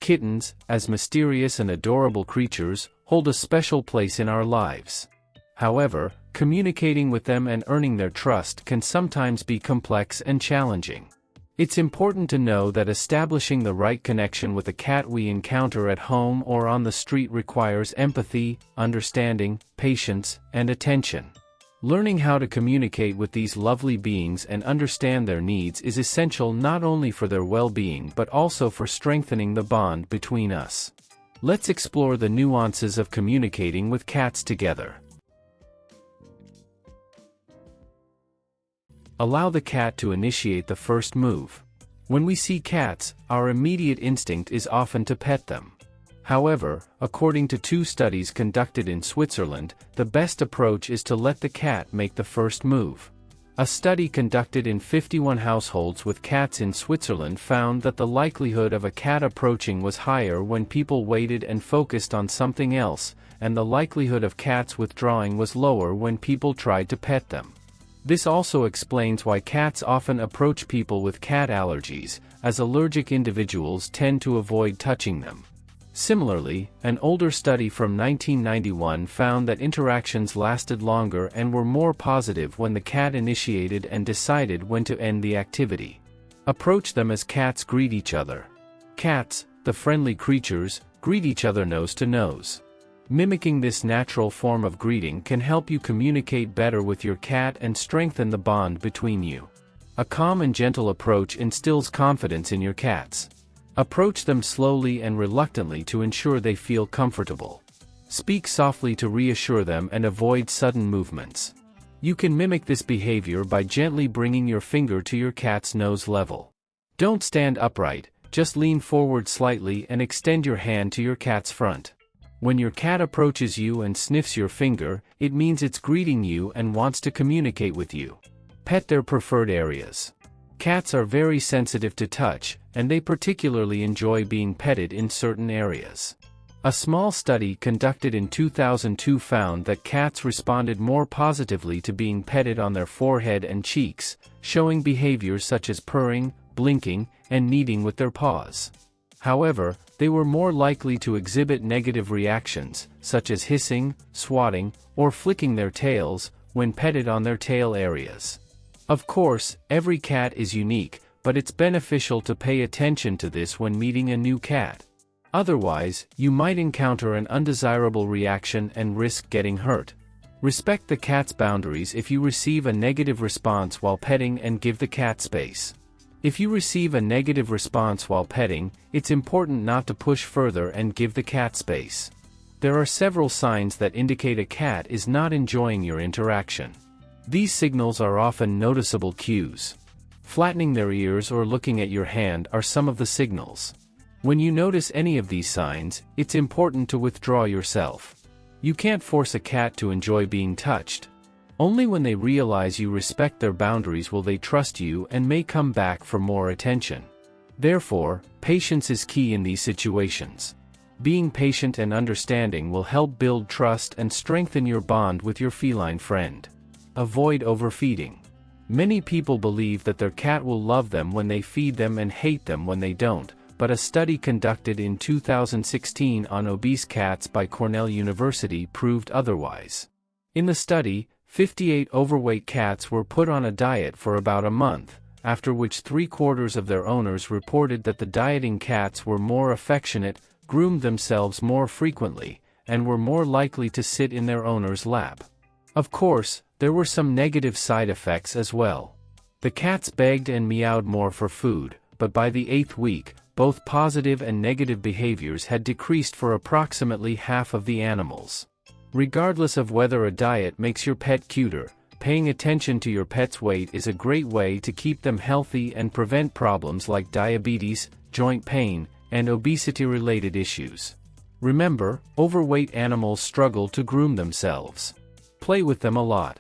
Kittens, as mysterious and adorable creatures, hold a special place in our lives. However, communicating with them and earning their trust can sometimes be complex and challenging. It's important to know that establishing the right connection with a cat we encounter at home or on the street requires empathy, understanding, patience, and attention. Learning how to communicate with these lovely beings and understand their needs is essential not only for their well-being but also for strengthening the bond between us. Let's explore the nuances of communicating with cats together. Allow the cat to initiate the first move. When we see cats, our immediate instinct is often to pet them. However, according to 2 studies conducted in Switzerland, the best approach is to let the cat make the first move. A study conducted in 51 households with cats in Switzerland found that the likelihood of a cat approaching was higher when people waited and focused on something else, and the likelihood of cats withdrawing was lower when people tried to pet them. This also explains why cats often approach people with cat allergies, as allergic individuals tend to avoid touching them. Similarly, an older study from 1991 found that interactions lasted longer and were more positive when the cat initiated and decided when to end the activity. Approach them as cats greet each other. Cats, the friendly creatures, greet each other nose to nose. Mimicking this natural form of greeting can help you communicate better with your cat and strengthen the bond between you. A calm and gentle approach instills confidence in your cats. Approach them slowly and reluctantly to ensure they feel comfortable. Speak softly to reassure them and avoid sudden movements. You can mimic this behavior by gently bringing your finger to your cat's nose level. Don't stand upright, just lean forward slightly and extend your hand to your cat's front. When your cat approaches you and sniffs your finger, it means it's greeting you and wants to communicate with you. Pet their preferred areas. Cats are very sensitive to touch, and they particularly enjoy being petted in certain areas. A small study conducted in 2002 found that cats responded more positively to being petted on their forehead and cheeks, showing behaviors such as purring, blinking, and kneading with their paws. However, they were more likely to exhibit negative reactions, such as hissing, swatting, or flicking their tails, when petted on their tail areas. Of course, every cat is unique, but it's beneficial to pay attention to this when meeting a new cat. Otherwise, you might encounter an undesirable reaction and risk getting hurt. Respect the cat's boundaries if you receive a negative response while petting and give the cat space. If you receive a negative response while petting, it's important not to push further and give the cat space. There are several signs that indicate a cat is not enjoying your interaction. These signals are often noticeable cues. Flattening their ears or looking at your hand are some of the signals. When you notice any of these signs, it's important to withdraw yourself. You can't force a cat to enjoy being touched. Only when they realize you respect their boundaries will they trust you and may come back for more attention. Therefore, patience is key in these situations. Being patient and understanding will help build trust and strengthen your bond with your feline friend. Avoid overfeeding. Many people believe that their cat will love them when they feed them and hate them when they don't, but a study conducted in 2016 on obese cats by Cornell University proved otherwise. In the study, 58 overweight cats were put on a diet for about a month, after which 3/4 of their owners reported that the dieting cats were more affectionate, groomed themselves more frequently, and were more likely to sit in their owner's lap. Of course, there were some negative side effects as well. The cats begged and meowed more for food, but by the 8th week, both positive and negative behaviors had decreased for approximately half of the animals. Regardless of whether a diet makes your pet cuter, paying attention to your pet's weight is a great way to keep them healthy and prevent problems like diabetes, joint pain, and obesity-related issues. Remember, overweight animals struggle to groom themselves. Play with them a lot.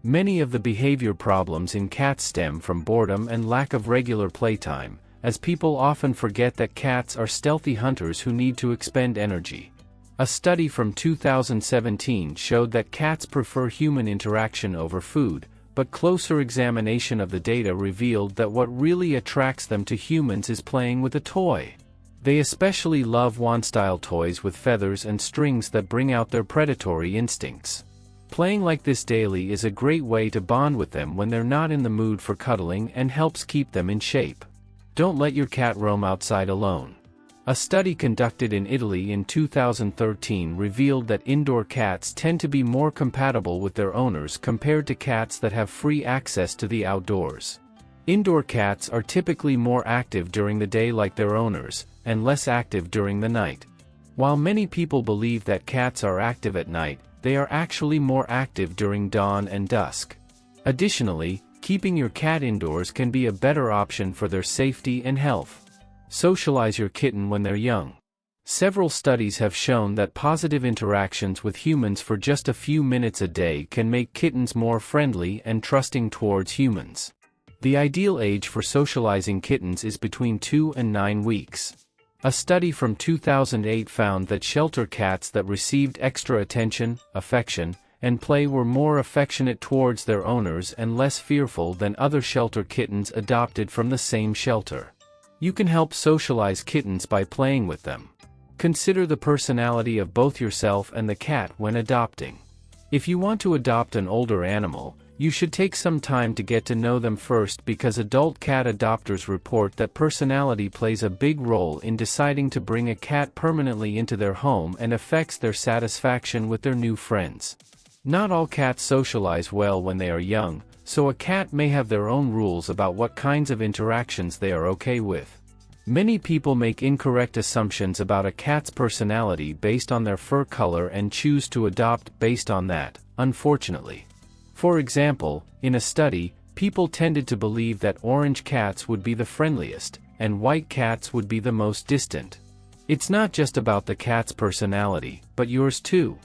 Many of the behavior problems in cats stem from boredom and lack of regular playtime, as people often forget that cats are stealthy hunters who need to expend energy. A study from 2017 showed that cats prefer human interaction over food, but closer examination of the data revealed that what really attracts them to humans is playing with a toy. They especially love wand-style toys with feathers and strings that bring out their predatory instincts. Playing like this daily is a great way to bond with them when they're not in the mood for cuddling and helps keep them in shape. Don't let your cat roam outside alone. A study conducted in Italy in 2013 revealed that indoor cats tend to be more compatible with their owners compared to cats that have free access to the outdoors. Indoor cats are typically more active during the day like their owners, and less active during the night. While many people believe that cats are active at night, they are actually more active during dawn and dusk. Additionally, keeping your cat indoors can be a better option for their safety and health. Socialize your kitten when they're young. Several studies have shown that positive interactions with humans for just a few minutes a day can make kittens more friendly and trusting towards humans. The ideal age for socializing kittens is between 2 and 9 weeks. A study from 2008 found that shelter cats that received extra attention, affection, and play were more affectionate towards their owners and less fearful than other shelter kittens adopted from the same shelter. You can help socialize kittens by playing with them. Consider the personality of both yourself and the cat when adopting. If you want to adopt an older animal, you should take some time to get to know them first because adult cat adopters report that personality plays a big role in deciding to bring a cat permanently into their home and affects their satisfaction with their new friends. Not all cats socialize well when they are young, so a cat may have their own rules about what kinds of interactions they are okay with. Many people make incorrect assumptions about a cat's personality based on their fur color and choose to adopt based on that, unfortunately. For example, in a study, people tended to believe that orange cats would be the friendliest, and white cats would be the most distant. It's not just about the cat's personality, but yours too.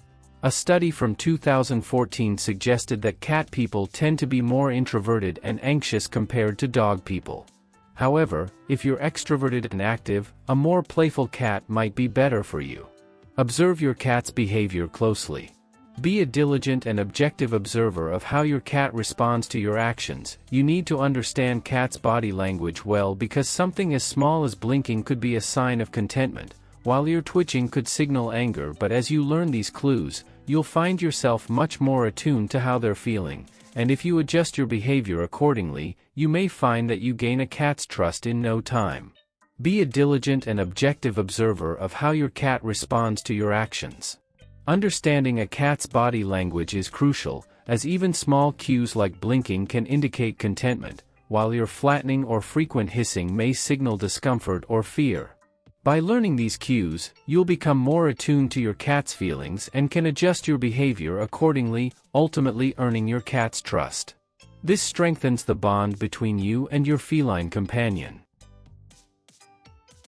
A study from 2014 suggested that cat people tend to be more introverted and anxious compared to dog people. However, if you're extroverted and active, a more playful cat might be better for you. Observe your cat's behavior closely. Be a diligent and objective observer of how your cat responds to your actions. You need to understand cat's body language well because something as small as blinking could be a sign of contentment, while your twitching could signal anger. But as you learn these clues, you'll find yourself much more attuned to how they're feeling, and if you adjust your behavior accordingly, you may find that you gain a cat's trust in no time. Be a diligent and objective observer of how your cat responds to your actions. Understanding a cat's body language is crucial, as even small cues like blinking can indicate contentment, while your flattening or frequent hissing may signal discomfort or fear. By learning these cues, you'll become more attuned to your cat's feelings and can adjust your behavior accordingly, ultimately earning your cat's trust. This strengthens the bond between you and your feline companion.